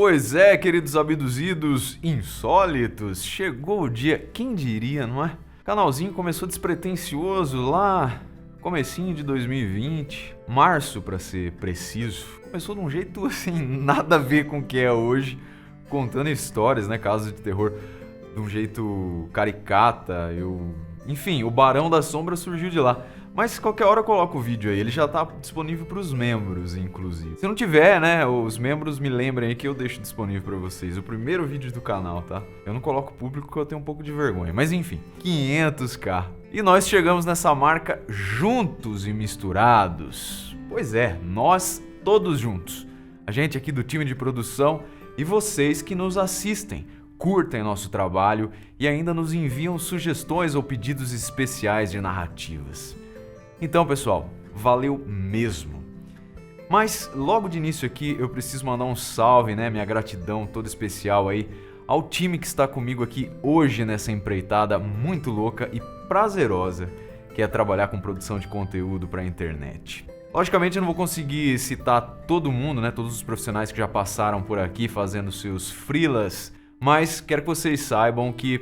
Pois é, queridos abduzidos insólitos, chegou o dia, quem diria, não é? O canalzinho começou despretensioso lá, comecinho de 2020, março pra ser preciso. Começou de um jeito assim, nada a ver com o que é hoje, contando histórias, né, casos de terror, de um jeito caricata, Enfim, o Barão da Sombra surgiu de lá. Mas qualquer hora eu coloco o vídeo aí, ele já tá disponível pros membros, inclusive. Se não tiver, né, os membros me lembrem aí que eu deixo disponível pra vocês. O primeiro vídeo do canal, tá? Eu não coloco público porque eu tenho um pouco de vergonha. Mas enfim, 500k. E nós chegamos nessa marca juntos e misturados. Pois é, nós todos juntos. A gente aqui do time de produção e vocês que nos assistem. Curtem nosso trabalho e ainda nos enviam sugestões ou pedidos especiais de narrativas. Então, pessoal, valeu mesmo. Mas logo de início aqui eu preciso mandar um salve, né, minha gratidão toda especial aí ao time que está comigo aqui hoje nessa empreitada muito louca e prazerosa, que é trabalhar com produção de conteúdo para a internet. Logicamente eu não vou conseguir citar todo mundo, né, todos os profissionais que já passaram por aqui fazendo seus freelas, mas quero que vocês saibam que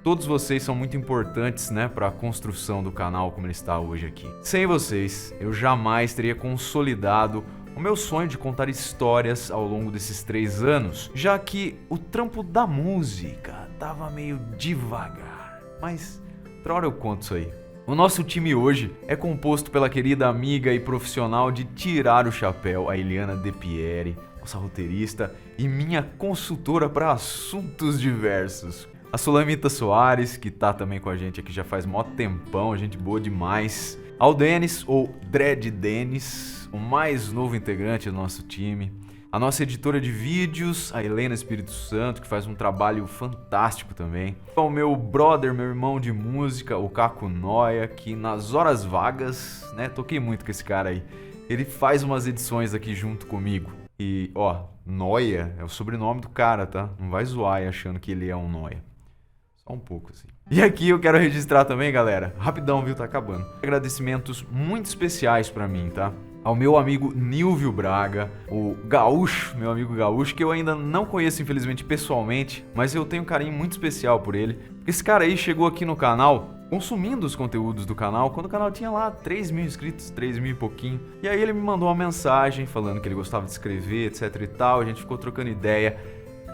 todos vocês são muito importantes, né, para a construção do canal como ele está hoje aqui. Sem vocês, eu jamais teria consolidado o meu sonho de contar histórias ao longo desses 3 anos, já que o trampo da música tava meio devagar. Mas outra hora eu conto isso aí. O nosso time hoje é composto pela querida amiga e profissional de tirar o chapéu, a Eliana De Pieri, nossa roteirista e minha consultora para assuntos diversos. A Sulamita Soares, que tá também com a gente aqui já faz mó tempão, gente boa demais. Ao Denis, ou Dread Denis, o mais novo integrante do nosso time. A nossa editora de vídeos, a Helena Espírito Santo, que faz um trabalho fantástico também. Ao meu brother, meu irmão de música, o Caco Noia, que nas horas vagas, né, toquei muito com esse cara aí. Ele faz umas edições aqui junto comigo. E, ó, Noia é o sobrenome do cara, tá? Não vai zoar aí achando que ele é um Noia. Só um pouco, assim. E aqui eu quero registrar também, galera, rapidão, viu? Tá acabando. Agradecimentos muito especiais pra mim, tá? Ao meu amigo Nilvio Braga, o Gaúcho, meu amigo Gaúcho, que eu ainda não conheço, infelizmente, pessoalmente, mas eu tenho um carinho muito especial por ele. Esse cara aí chegou aqui no canal consumindo os conteúdos do canal, quando o canal tinha lá 3 mil inscritos, 3 mil e pouquinho. E aí ele me mandou uma mensagem falando que ele gostava de escrever, etc e tal, a gente ficou trocando ideia.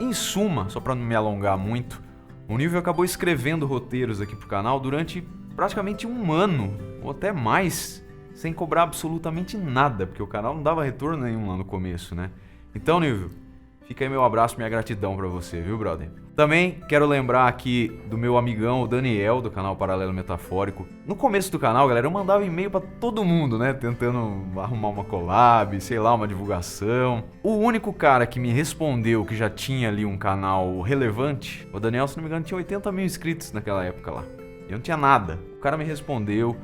Em suma, só pra não me alongar muito, o Nilvio acabou escrevendo roteiros aqui pro canal durante praticamente um ano, ou até mais, sem cobrar absolutamente nada, porque o canal não dava retorno nenhum lá no começo, né? Então, Nilvio, fica aí meu abraço, minha gratidão pra você, viu, brother? Também quero lembrar aqui do meu amigão, o Daniel, do canal Paralelo Metafórico. No começo do canal, galera, eu mandava e-mail pra todo mundo, né? Tentando arrumar uma collab, sei lá, uma divulgação. O único cara que me respondeu que já tinha ali um canal relevante, o Daniel, se não me engano, tinha 80 mil inscritos naquela época lá. Eu não tinha nada. O cara me respondeu,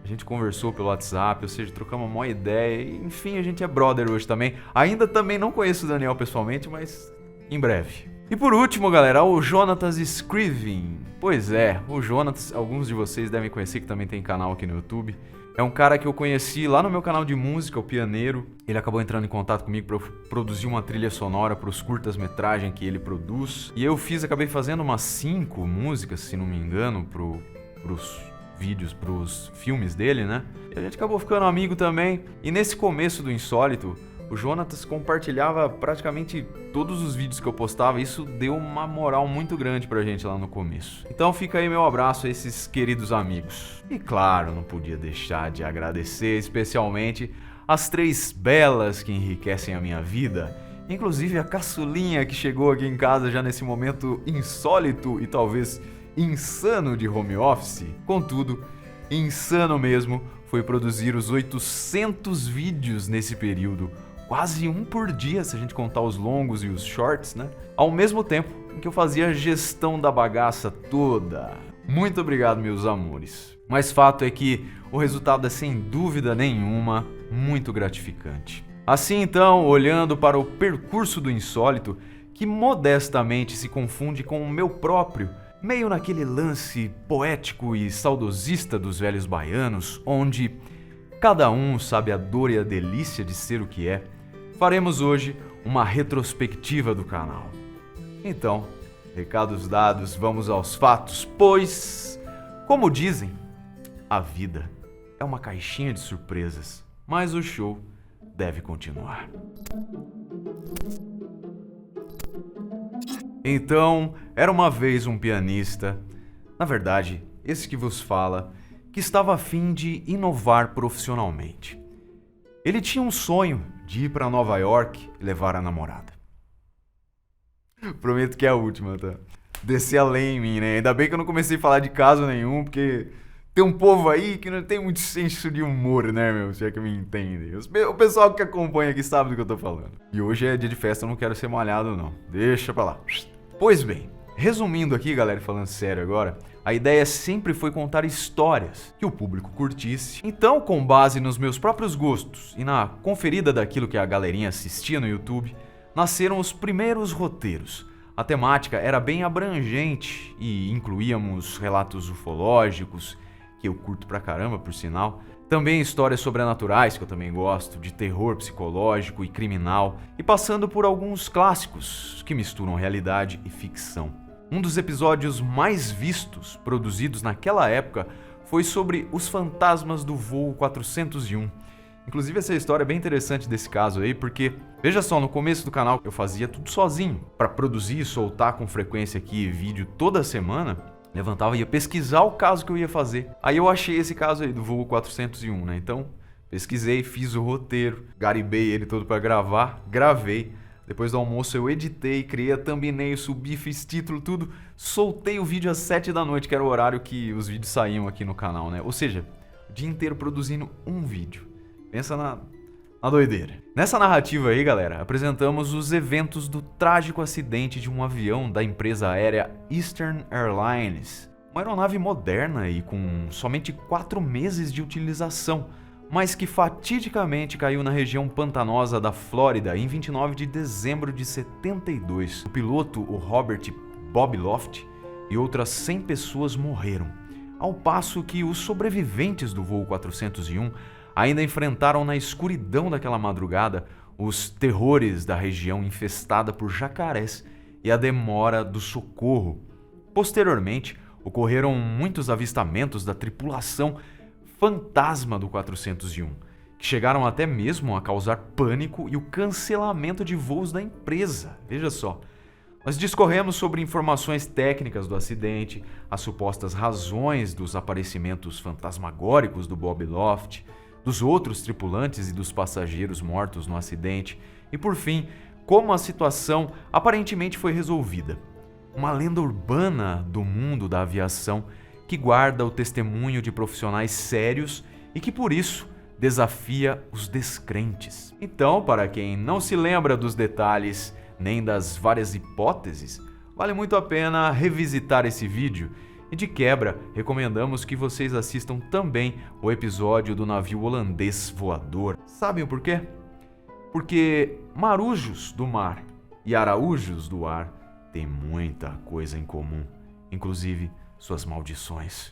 a gente conversou pelo WhatsApp, ou seja, trocamos uma maior ideia. E, enfim, a gente é brother hoje também. Ainda também não conheço o Daniel pessoalmente, mas em breve. E por último, galera, o Jonatas Scriving. Pois é, o Jonatas, alguns de vocês devem conhecer, que também tem canal aqui no YouTube. É um cara que eu conheci lá no meu canal de música, o Pianeiro. Ele acabou entrando em contato comigo para eu produzir uma trilha sonora para os curtas-metragem que ele produz. E eu acabei fazendo umas 5 músicas, se não me engano, pros vídeos, pros filmes dele, né? E a gente acabou ficando amigo também. E nesse começo do Insólito, o Jonatas compartilhava praticamente todos os vídeos que eu postava. Isso deu uma moral muito grande pra gente lá no começo. Então fica aí meu abraço a esses queridos amigos. E claro, não podia deixar de agradecer especialmente as 3 belas que enriquecem a minha vida. Inclusive a caçulinha que chegou aqui em casa já nesse momento insólito e talvez insano de home office. Contudo, insano mesmo foi produzir os 800 vídeos nesse período. Quase um por dia, se a gente contar os longos e os shorts, né? Ao mesmo tempo em que eu fazia a gestão da bagaça toda. Muito obrigado, meus amores. Mas fato é que o resultado é, sem dúvida nenhuma, muito gratificante. Assim, então, olhando para o percurso do insólito, que modestamente se confunde com o meu próprio, meio naquele lance poético e saudosista dos velhos baianos, onde cada um sabe a dor e a delícia de ser o que é, faremos hoje uma retrospectiva do canal. Então, recados dados, vamos aos fatos, pois, como dizem, a vida é uma caixinha de surpresas, mas o show deve continuar. Então, era uma vez um pianista, na verdade, esse que vos fala, que estava a fim de inovar profissionalmente. Ele tinha um sonho de ir para Nova York e levar a namorada. Prometo que é a última, tá? Descer além em mim, né? Ainda bem que eu não comecei a falar de caso nenhum, porque tem um povo aí que não tem muito senso de humor, né, meu? Se é que me entende. O pessoal que acompanha aqui sabe do que eu tô falando. E hoje é dia de festa, eu não quero ser malhado, não. Deixa pra lá. Pois bem, resumindo aqui, galera, falando sério agora, a ideia sempre foi contar histórias que o público curtisse. Então, com base nos meus próprios gostos e na conferida daquilo que a galerinha assistia no YouTube, nasceram os primeiros roteiros. A temática era bem abrangente e incluíamos relatos ufológicos, que eu curto pra caramba, por sinal. Também histórias sobrenaturais, que eu também gosto, de terror psicológico e criminal, e passando por alguns clássicos que misturam realidade e ficção. Um dos episódios mais vistos, produzidos naquela época, foi sobre os fantasmas do voo 401. Inclusive, essa história é bem interessante desse caso aí, porque, veja só, no começo do canal eu fazia tudo sozinho. Para produzir e soltar com frequência aqui vídeo toda semana, levantava e ia pesquisar o caso que eu ia fazer. Aí eu achei esse caso aí do voo 401, né? Então, pesquisei, fiz o roteiro, garibei ele todo para gravar, gravei. Depois do almoço eu editei, criei a thumbnail, subi, fiz título, tudo. Soltei o vídeo às 7 da noite, que era o horário que os vídeos saíam aqui no canal, né? Ou seja, o dia inteiro produzindo um vídeo. Pensa na doideira. Nessa narrativa aí, galera, apresentamos os eventos do trágico acidente de um avião da empresa aérea Eastern Airlines. Uma aeronave moderna e com somente 4 meses de utilização, mas que fatidicamente caiu na região pantanosa da Flórida em 29 de dezembro de 72. O piloto, o Robert Bob Loft, e outras 100 pessoas morreram, ao passo que os sobreviventes do voo 401 ainda enfrentaram na escuridão daquela madrugada os terrores da região infestada por jacarés e a demora do socorro. Posteriormente, ocorreram muitos avistamentos da tripulação fantasma do 401, que chegaram até mesmo a causar pânico e o cancelamento de voos da empresa. Veja só. Nós discorremos sobre informações técnicas do acidente, as supostas razões dos aparecimentos fantasmagóricos do Bob Loft, dos outros tripulantes e dos passageiros mortos no acidente, e por fim, como a situação aparentemente foi resolvida. Uma lenda urbana do mundo da aviação que guarda o testemunho de profissionais sérios e que por isso desafia os descrentes. Então, para quem não se lembra dos detalhes nem das várias hipóteses, vale muito a pena revisitar esse vídeo. E de quebra, recomendamos que vocês assistam também o episódio do navio holandês voador. Sabem o porquê? Porque marujos do mar e araújos do ar têm muita coisa em comum, inclusive suas maldições.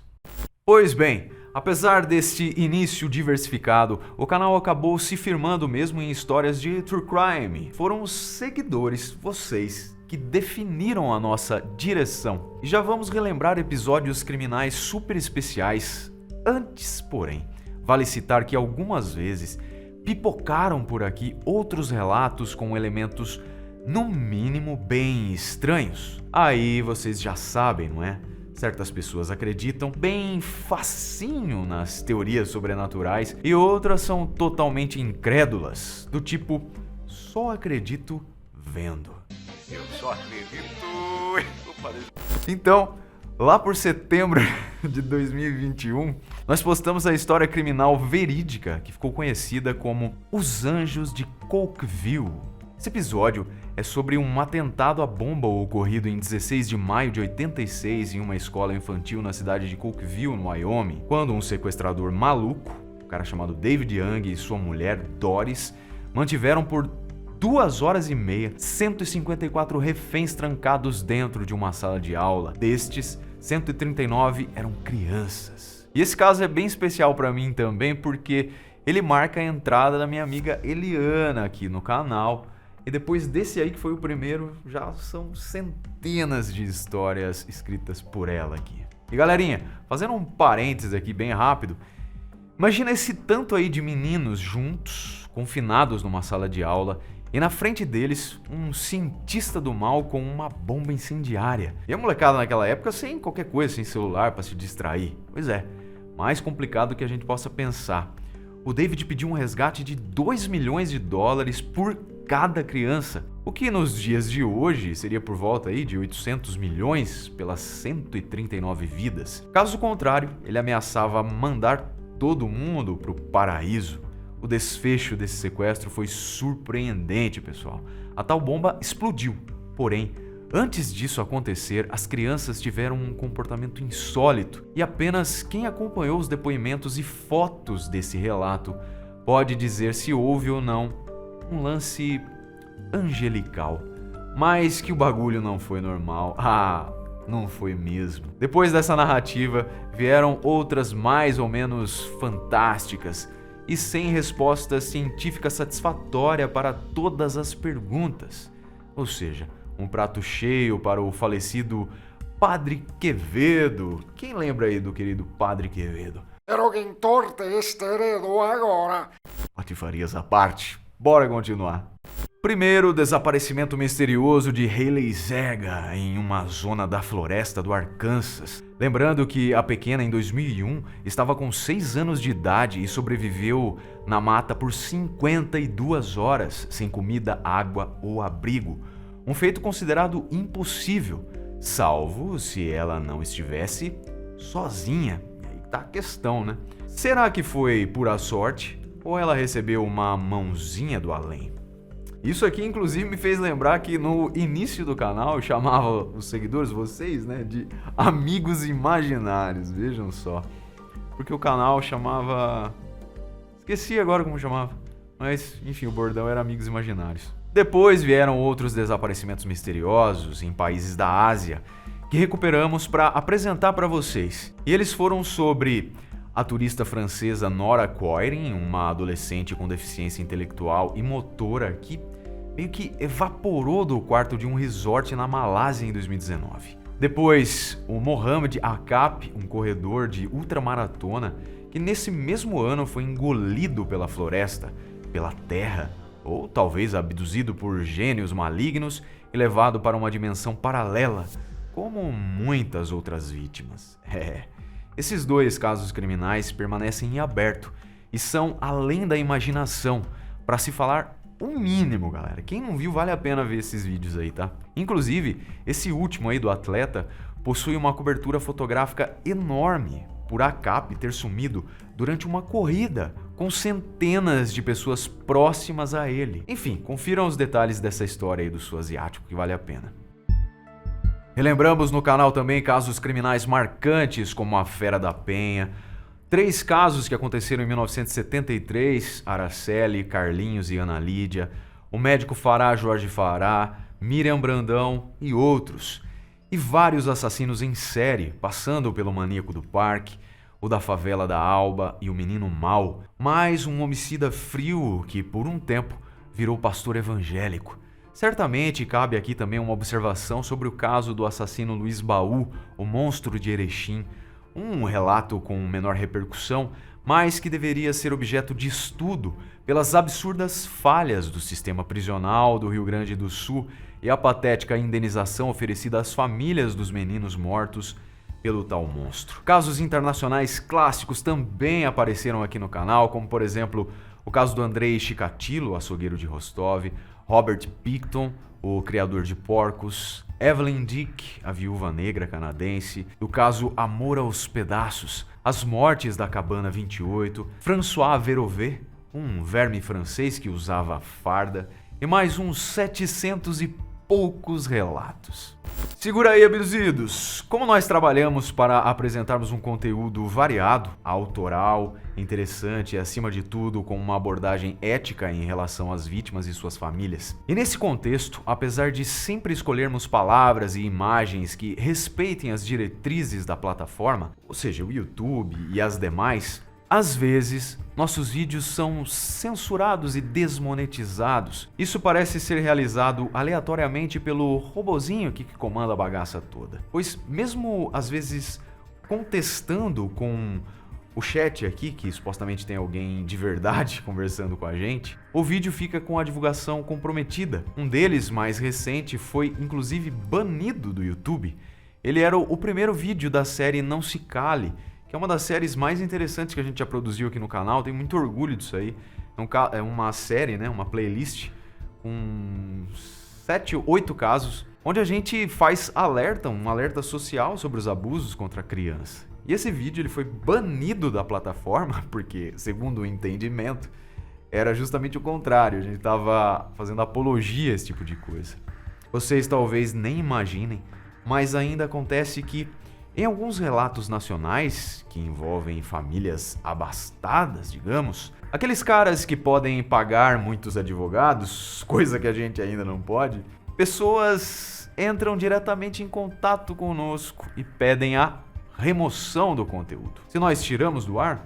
Pois bem, apesar deste início diversificado, o canal acabou se firmando mesmo em histórias de true crime. Foram os seguidores, vocês, que definiram a nossa direção. E já vamos relembrar episódios criminais super especiais. Antes, porém, vale citar que algumas vezes pipocaram por aqui outros relatos com elementos, no mínimo, bem estranhos. Aí vocês já sabem, não é? Certas pessoas acreditam bem facinho nas teorias sobrenaturais e outras são totalmente incrédulas, do tipo, só acredito vendo. Eu só acredito. Então, lá por setembro de 2021, nós postamos a história criminal verídica que ficou conhecida como Os Anjos de Cokeville. Esse episódio é sobre um atentado à bomba ocorrido em 16 de maio de 86 em uma escola infantil na cidade de Cokeville, no Wyoming, quando um sequestrador maluco, um cara chamado David Young, e sua mulher Doris, mantiveram por 2 horas e meia 154 reféns trancados dentro de uma sala de aula. Destes, 139 eram crianças. E esse caso é bem especial para mim também porque ele marca a entrada da minha amiga Eliana aqui no canal E depois desse aí que foi o primeiro, já são centenas de histórias escritas por ela aqui. E galerinha, fazendo um parênteses aqui bem rápido, imagina esse tanto aí de meninos juntos, confinados numa sala de aula, e na frente deles um cientista do mal com uma bomba incendiária. E a molecada naquela época sem qualquer coisa, sem celular para se distrair. Pois é, mais complicado do que a gente possa pensar. O David pediu um resgate de 2 milhões de dólares por cada criança, o que nos dias de hoje seria por volta aí de 800 milhões pelas 139 vidas. Caso contrário, ele ameaçava mandar todo mundo pro paraíso. O desfecho desse sequestro foi surpreendente, pessoal. A tal bomba explodiu, porém, antes disso acontecer, as crianças tiveram um comportamento insólito e apenas quem acompanhou os depoimentos e fotos desse relato pode dizer se houve ou não um lance angelical. Mas que o bagulho não foi normal. Ah, não foi mesmo. Depois dessa narrativa, vieram outras mais ou menos fantásticas e sem resposta científica satisfatória para todas as perguntas. Ou seja, um prato cheio para o falecido Padre Quevedo. Quem lembra aí do querido Padre Quevedo? Pero quem torte este heredo agora. Patifarias à parte. Bora continuar. Primeiro, desaparecimento misterioso de Hailey Zega em uma zona da floresta do Arkansas. Lembrando que a pequena, em 2001, estava com 6 anos de idade e sobreviveu na mata por 52 horas, sem comida, água ou abrigo. Um feito considerado impossível, salvo se ela não estivesse sozinha. E aí tá a questão, né? Será que foi pura sorte? Ou ela recebeu uma mãozinha do além? Isso aqui, inclusive, me fez lembrar que no início do canal eu chamava os seguidores, vocês, né, de amigos imaginários, vejam só. Porque o canal chamava... Esqueci agora como chamava. Mas, enfim, o bordão era amigos imaginários. Depois vieram outros desaparecimentos misteriosos em países da Ásia, que recuperamos para apresentar para vocês. E eles foram sobre... a turista francesa Nora Coirin, uma adolescente com deficiência intelectual e motora que meio que evaporou do quarto de um resort na Malásia em 2019. Depois, o Mohamed Akap, um corredor de ultramaratona que nesse mesmo ano foi engolido pela floresta, pela terra, ou talvez abduzido por gênios malignos e levado para uma dimensão paralela, como muitas outras vítimas. Esses 2 casos criminais permanecem em aberto e são além da imaginação, para se falar o mínimo, galera. Quem não viu, vale a pena ver esses vídeos aí, tá? Inclusive, esse último aí do atleta possui uma cobertura fotográfica enorme por Akap ter sumido durante uma corrida com centenas de pessoas próximas a ele. Enfim, confiram os detalhes dessa história aí do sul asiático que vale a pena. Relembramos no canal também casos criminais marcantes como a Fera da Penha, 3 casos que aconteceram em 1973, Araceli, Carlinhos e Ana Lídia, o médico Fará Jorge Fará, Miriam Brandão e outros. E vários assassinos em série, passando pelo maníaco do parque, o da favela da Alba e o menino Mau, mais um homicida frio que por um tempo virou pastor evangélico. Certamente cabe aqui também uma observação sobre o caso do assassino Luiz Baú, o monstro de Erechim, um relato com menor repercussão, mas que deveria ser objeto de estudo pelas absurdas falhas do sistema prisional do Rio Grande do Sul e a patética indenização oferecida às famílias dos meninos mortos pelo tal monstro. Casos internacionais clássicos também apareceram aqui no canal, como por exemplo o caso do Andrei Chikatilo, açougueiro de Rostov, Robert Picton, o criador de porcos, Evelyn Dick, a viúva negra canadense, do caso Amor aos Pedaços, as mortes da Cabana 28, François Verové, um verme francês que usava farda, e mais uns 700 e poucos relatos. Segura aí, abduzidos! Como nós trabalhamos para apresentarmos um conteúdo variado, autoral, interessante e, acima de tudo, com uma abordagem ética em relação às vítimas e suas famílias. E nesse contexto, apesar de sempre escolhermos palavras e imagens que respeitem as diretrizes da plataforma, ou seja, o YouTube e as demais, Às vezes, nossos vídeos são censurados e desmonetizados. Isso parece ser realizado aleatoriamente pelo robozinho que comanda a bagaça toda. Pois mesmo às vezes contestando com o chat aqui, que supostamente tem alguém de verdade conversando com a gente, o vídeo fica com a divulgação comprometida. Um deles, mais recente, foi inclusive banido do YouTube. Ele era o primeiro vídeo da série Não Se Cale, que é uma das séries mais interessantes que a gente já produziu aqui no canal. Tenho muito orgulho disso aí. É uma série, né, uma playlist com 7 ou 8 casos, onde a gente faz um alerta social sobre os abusos contra a criança. E esse vídeo ele foi banido da plataforma porque, segundo o entendimento, era justamente o contrário. A gente estava fazendo apologia a esse tipo de coisa. Vocês talvez nem imaginem, mas ainda acontece que em alguns relatos nacionais, que envolvem famílias abastadas, digamos, aqueles caras que podem pagar muitos advogados, coisa que a gente ainda não pode, pessoas entram diretamente em contato conosco e pedem a remoção do conteúdo. Se nós tiramos do ar,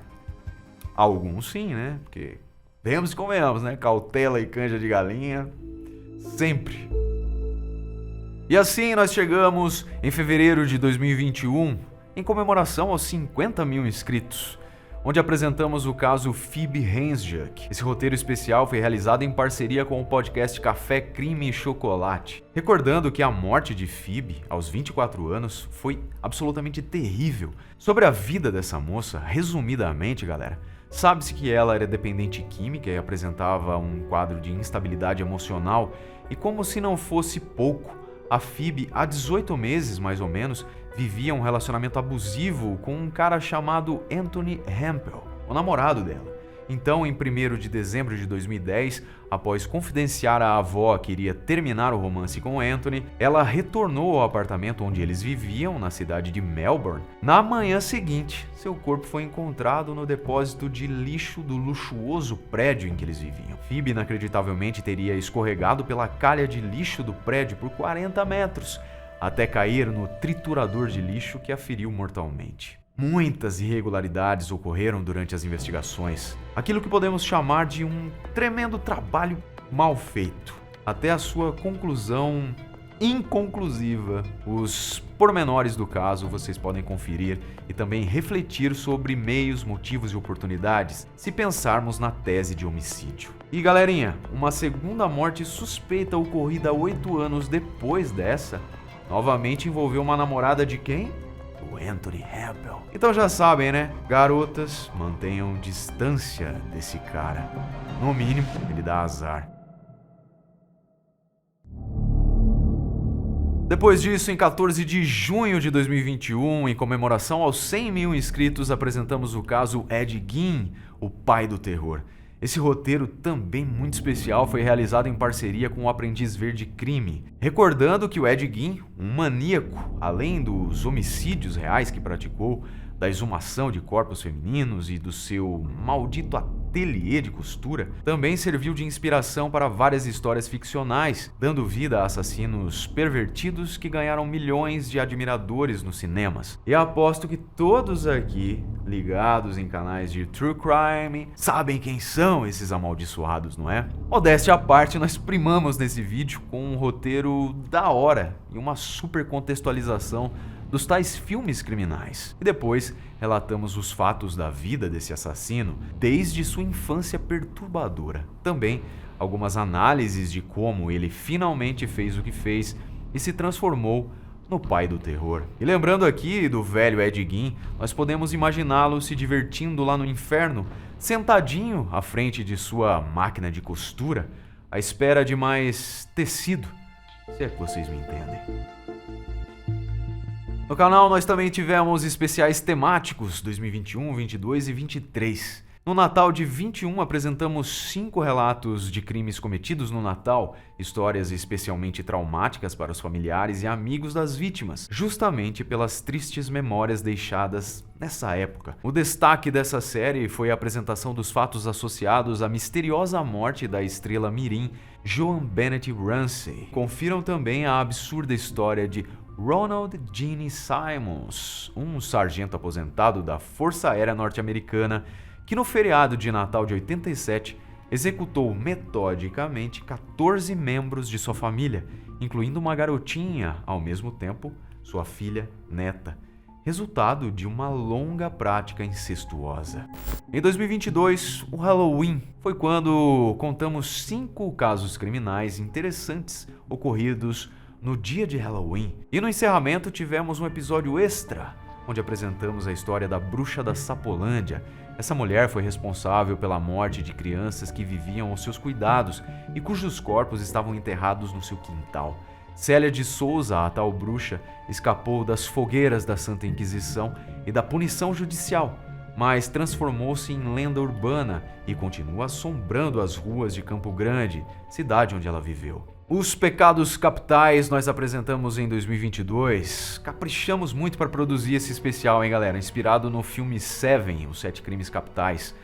alguns sim, né? Porque vemos e convenhamos, né? Cautela e canja de galinha, sempre. E assim nós chegamos em fevereiro de 2021, em comemoração aos 50 mil inscritos, onde apresentamos o caso Phoebe Handsjuk. Esse roteiro especial foi realizado em parceria com o podcast Café, Crime e Chocolate. Recordando que a morte de Phoebe, aos 24 anos, foi absolutamente terrível. Sobre a vida dessa moça, resumidamente, galera, sabe-se que ela era dependente química e apresentava um quadro de instabilidade emocional, e como se não fosse pouco, a Phoebe, há 18 meses mais ou menos, vivia um relacionamento abusivo com um cara chamado Anthony Hempel, o namorado dela. Então, em 1º de dezembro de 2010, após confidenciar à avó que iria terminar o romance com Anthony, ela retornou ao apartamento onde eles viviam, na cidade de Melbourne. Na manhã seguinte, seu corpo foi encontrado no depósito de lixo do luxuoso prédio em que eles viviam. Phoebe, inacreditavelmente, teria escorregado pela calha de lixo do prédio por 40 metros, até cair no triturador de lixo que a feriu mortalmente. Muitas irregularidades ocorreram durante as investigações, aquilo que podemos chamar de um tremendo trabalho mal feito, até a sua conclusão inconclusiva. Os pormenores do caso vocês podem conferir e também refletir sobre meios, motivos e oportunidades, se pensarmos na tese de homicídio. E galerinha, uma segunda morte suspeita ocorrida 8 anos depois dessa, novamente envolveu uma namorada de quem? O Anthony Hempel. Então já sabem, né? Garotas, mantenham distância desse cara. No mínimo, ele dá azar. Depois disso, em 14 de junho de 2021, em comemoração aos 100 mil inscritos, apresentamos o caso Ed Gein, o pai do terror. Esse roteiro, também muito especial, foi realizado em parceria com o Aprendiz Verde Crime. Recordando que o Ed Gein, um maníaco, além dos homicídios reais que praticou, da exumação de corpos femininos e do seu maldito ateliê de costura, também serviu de inspiração para várias histórias ficcionais, dando vida a assassinos pervertidos que ganharam milhões de admiradores nos cinemas. E aposto que todos aqui, ligados em canais de True Crime, sabem quem são esses amaldiçoados, não é? Modéstia à parte, nós primamos nesse vídeo com um roteiro da hora e uma super contextualização dos tais filmes criminais. E depois relatamos os fatos da vida desse assassino, desde sua infância perturbadora. Também algumas análises de como ele finalmente fez o que fez e se transformou no pai do terror. E lembrando aqui do velho Ed Gein, nós podemos imaginá-lo se divertindo lá no inferno, sentadinho à frente de sua máquina de costura, à espera de mais tecido, se é que vocês me entendem. No canal nós também tivemos especiais temáticos 2021, 22 e 23. No Natal de 21 apresentamos 5 relatos de crimes cometidos no Natal, histórias especialmente traumáticas para os familiares e amigos das vítimas, justamente pelas tristes memórias deixadas nessa época. O destaque dessa série foi a apresentação dos fatos associados à misteriosa morte da estrela mirim Joan Bennett Ramsey. Confiram também a absurda história de Ronald Gene Simons, um sargento aposentado da Força Aérea Norte-Americana que no feriado de Natal de 87 executou metodicamente 14 membros de sua família, incluindo uma garotinha, ao mesmo tempo sua filha neta, resultado de uma longa prática incestuosa. Em 2022, o Halloween foi quando contamos 5 casos criminais interessantes ocorridos no dia de Halloween. E no encerramento tivemos um episódio extra, onde apresentamos a história da bruxa da Sapolândia. Essa mulher foi responsável pela morte de crianças que viviam aos seus cuidados e cujos corpos estavam enterrados no seu quintal. Célia de Souza, a tal bruxa, escapou das fogueiras da Santa Inquisição e da punição judicial, mas transformou-se em lenda urbana e continua assombrando as ruas de Campo Grande, cidade onde ela viveu. Os pecados capitais nós apresentamos em 2022. Caprichamos muito para produzir esse especial, hein, galera? Inspirado no filme Seven, Os 7 Crimes Capitais,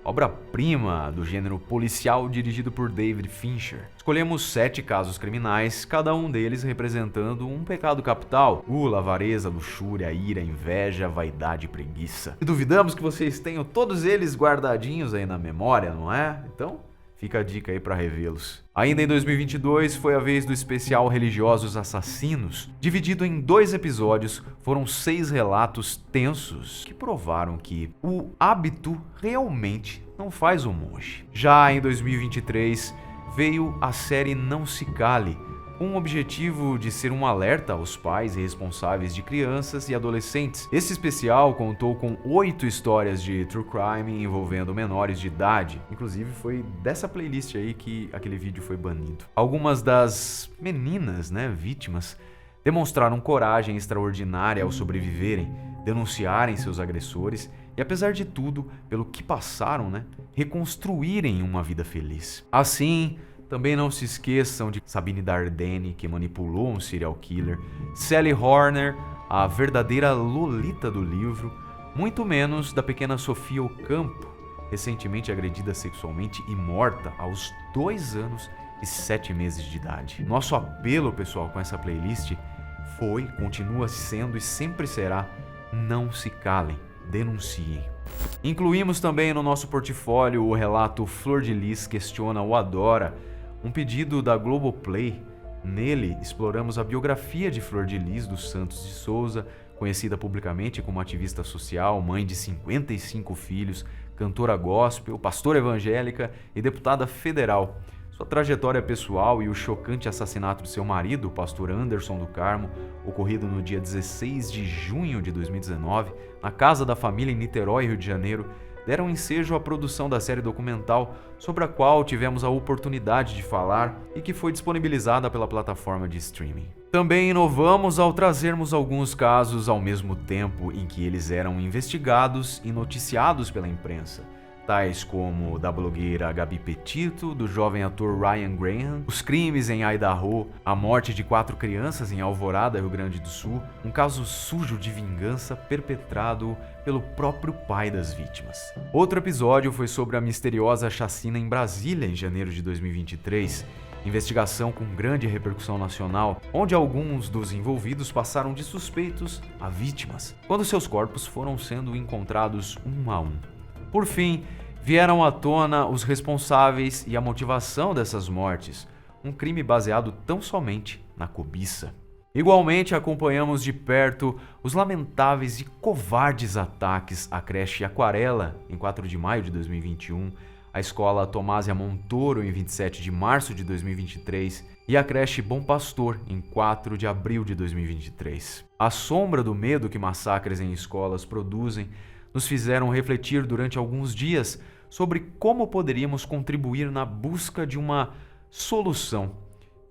obra-prima do gênero policial dirigido por David Fincher. Escolhemos 7 casos criminais, cada um deles representando um pecado capital: gula, avareza, luxúria, ira, inveja, vaidade e preguiça. E duvidamos que vocês tenham todos eles guardadinhos aí na memória, não é? Então, fica a dica aí para revê-los. Ainda em 2022 foi a vez do especial Religiosos Assassinos. Dividido em 2 episódios, foram 6 relatos tensos que provaram que o hábito realmente não faz o monge. Já em 2023 veio a série Não Se Cale, com o objetivo de ser um alerta aos pais e responsáveis de crianças e adolescentes. Esse especial contou com 8 histórias de true crime envolvendo menores de idade. Inclusive foi dessa playlist aí que aquele vídeo foi banido. Algumas das meninas, vítimas, demonstraram coragem extraordinária ao sobreviverem, denunciarem seus agressores e, apesar de tudo, pelo que passaram, reconstruírem uma vida feliz. Assim, também não se esqueçam de Sabine Dardenne, que manipulou um serial killer, Sally Horner, a verdadeira Lolita do livro, muito menos da pequena Sofia Ocampo, recentemente agredida sexualmente e morta aos 2 anos e 7 meses de idade. Nosso apelo, pessoal, com essa playlist foi, continua sendo e sempre será: não se calem, denunciem. Incluímos também no nosso portfólio o relato Flor de Lis Questiona ou Adora, um pedido da Globoplay. Nele, exploramos a biografia de Flor de Lis dos Santos de Souza, conhecida publicamente como ativista social, mãe de 55 filhos, cantora gospel, pastora evangélica e deputada federal. Sua trajetória pessoal e o chocante assassinato de seu marido, o pastor Anderson do Carmo, ocorrido no dia 16 de junho de 2019, na casa da família em Niterói, Rio de Janeiro, deram ensejo à produção da série documental, sobre a qual tivemos a oportunidade de falar e que foi disponibilizada pela plataforma de streaming. Também inovamos ao trazermos alguns casos ao mesmo tempo em que eles eram investigados e noticiados pela imprensa, tais como da blogueira Gabi Petito, do jovem ator Ryan Graham, os crimes em Idaho, a morte de 4 crianças em Alvorada, Rio Grande do Sul, um caso sujo de vingança perpetrado pelo próprio pai das vítimas. Outro episódio foi sobre a misteriosa chacina em Brasília, em janeiro de 2023, investigação com grande repercussão nacional, onde alguns dos envolvidos passaram de suspeitos a vítimas, quando seus corpos foram sendo encontrados um a um. Por fim, vieram à tona os responsáveis e a motivação dessas mortes, um crime baseado tão somente na cobiça. Igualmente, acompanhamos de perto os lamentáveis e covardes ataques à creche Aquarela, em 4 de maio de 2021, a escola Tomásia Montoro, em 27 de março de 2023, e a creche Bom Pastor, em 4 de abril de 2023. A sombra do medo que massacres em escolas produzem nos fizeram refletir durante alguns dias sobre como poderíamos contribuir na busca de uma solução.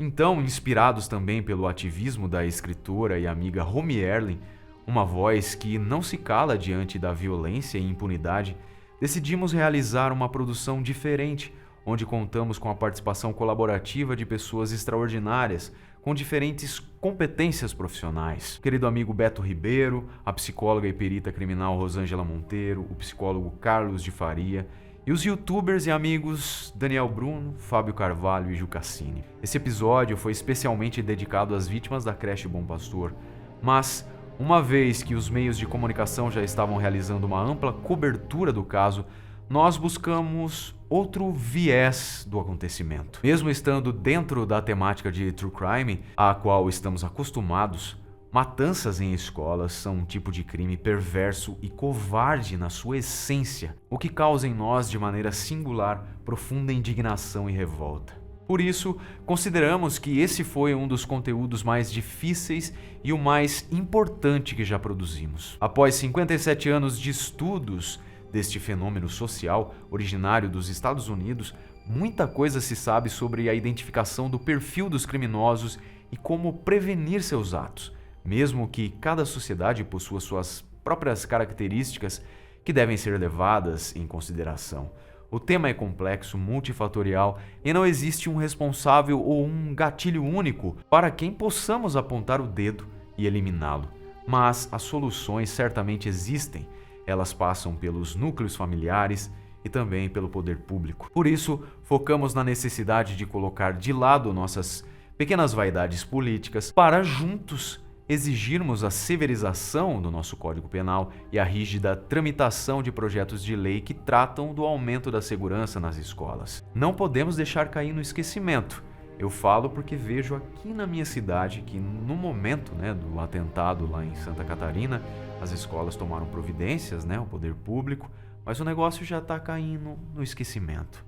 Então, inspirados também pelo ativismo da escritora e amiga Romy Erling, uma voz que não se cala diante da violência e impunidade, decidimos realizar uma produção diferente, onde contamos com a participação colaborativa de pessoas extraordinárias, com diferentes competências profissionais. O querido amigo Beto Ribeiro, a psicóloga e perita criminal Rosângela Monteiro, o psicólogo Carlos de Faria e os youtubers e amigos Daniel Bruno, Fábio Carvalho e Ju Cassini. Esse episódio foi especialmente dedicado às vítimas da creche Bom Pastor, mas uma vez que os meios de comunicação já estavam realizando uma ampla cobertura do caso, nós buscamos outro viés do acontecimento. Mesmo estando dentro da temática de true crime, a qual estamos acostumados, matanças em escolas são um tipo de crime perverso e covarde na sua essência, o que causa em nós, de maneira singular, profunda indignação e revolta. Por isso, consideramos que esse foi um dos conteúdos mais difíceis e o mais importante que já produzimos. Após 57 anos de estudos deste fenômeno social originário dos Estados Unidos, muita coisa se sabe sobre a identificação do perfil dos criminosos e como prevenir seus atos, mesmo que cada sociedade possua suas próprias características que devem ser levadas em consideração. O tema é complexo, multifatorial e não existe um responsável ou um gatilho único para quem possamos apontar o dedo e eliminá-lo. Mas as soluções certamente existem. Elas passam pelos núcleos familiares e também pelo poder público. Por isso, focamos na necessidade de colocar de lado nossas pequenas vaidades políticas para juntos exigirmos a severização do nosso Código Penal e a rígida tramitação de projetos de lei que tratam do aumento da segurança nas escolas. Não podemos deixar cair no esquecimento. Eu falo porque vejo aqui na minha cidade que no momento do atentado lá em Santa Catarina, as escolas tomaram providências, o poder público, mas o negócio já está caindo no esquecimento.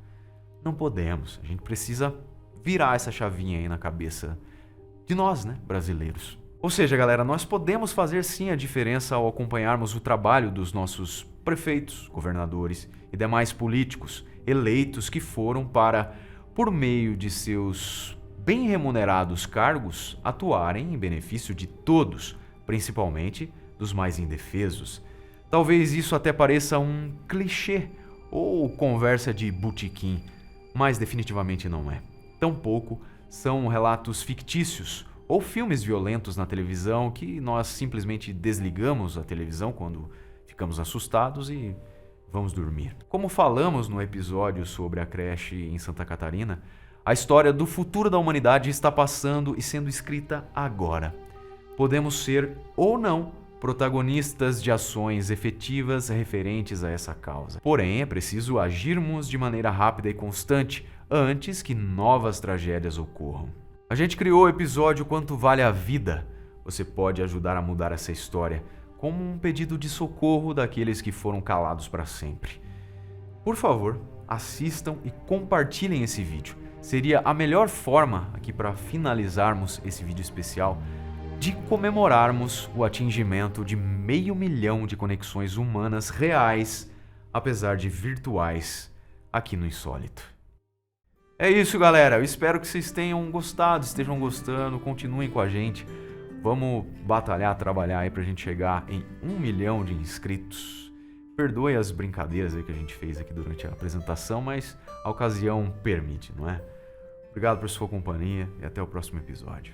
Não podemos, a gente precisa virar essa chavinha aí na cabeça de nós, brasileiros. Ou seja, galera, nós podemos fazer sim a diferença ao acompanharmos o trabalho dos nossos prefeitos, governadores e demais políticos eleitos que foram para, por meio de seus bem remunerados cargos, atuarem em benefício de todos, principalmente dos mais indefesos. Talvez isso até pareça um clichê ou conversa de botequim, mas definitivamente não é. Tampouco são relatos fictícios ou filmes violentos na televisão que nós simplesmente desligamos a televisão quando ficamos assustados e vamos dormir. Como falamos no episódio sobre a creche em Santa Catarina, a história do futuro da humanidade está passando e sendo escrita agora. Podemos ser ou não protagonistas de ações efetivas referentes a essa causa. Porém, é preciso agirmos de maneira rápida e constante antes que novas tragédias ocorram. A gente criou o episódio Quanto Vale a Vida. Você pode ajudar a mudar essa história, como um pedido de socorro daqueles que foram calados para sempre. Por favor, assistam e compartilhem esse vídeo. Seria a melhor forma, aqui para finalizarmos esse vídeo especial, de comemorarmos o atingimento de 500 mil de conexões humanas reais, apesar de virtuais, aqui no Insólito. É isso, galera. Eu espero que vocês tenham gostado, estejam gostando, continuem com a gente. Vamos batalhar, trabalhar aí pra gente chegar em 1 milhão de inscritos. Perdoe as brincadeiras aí que a gente fez aqui durante a apresentação, mas a ocasião permite, não é? Obrigado por sua companhia e até o próximo episódio.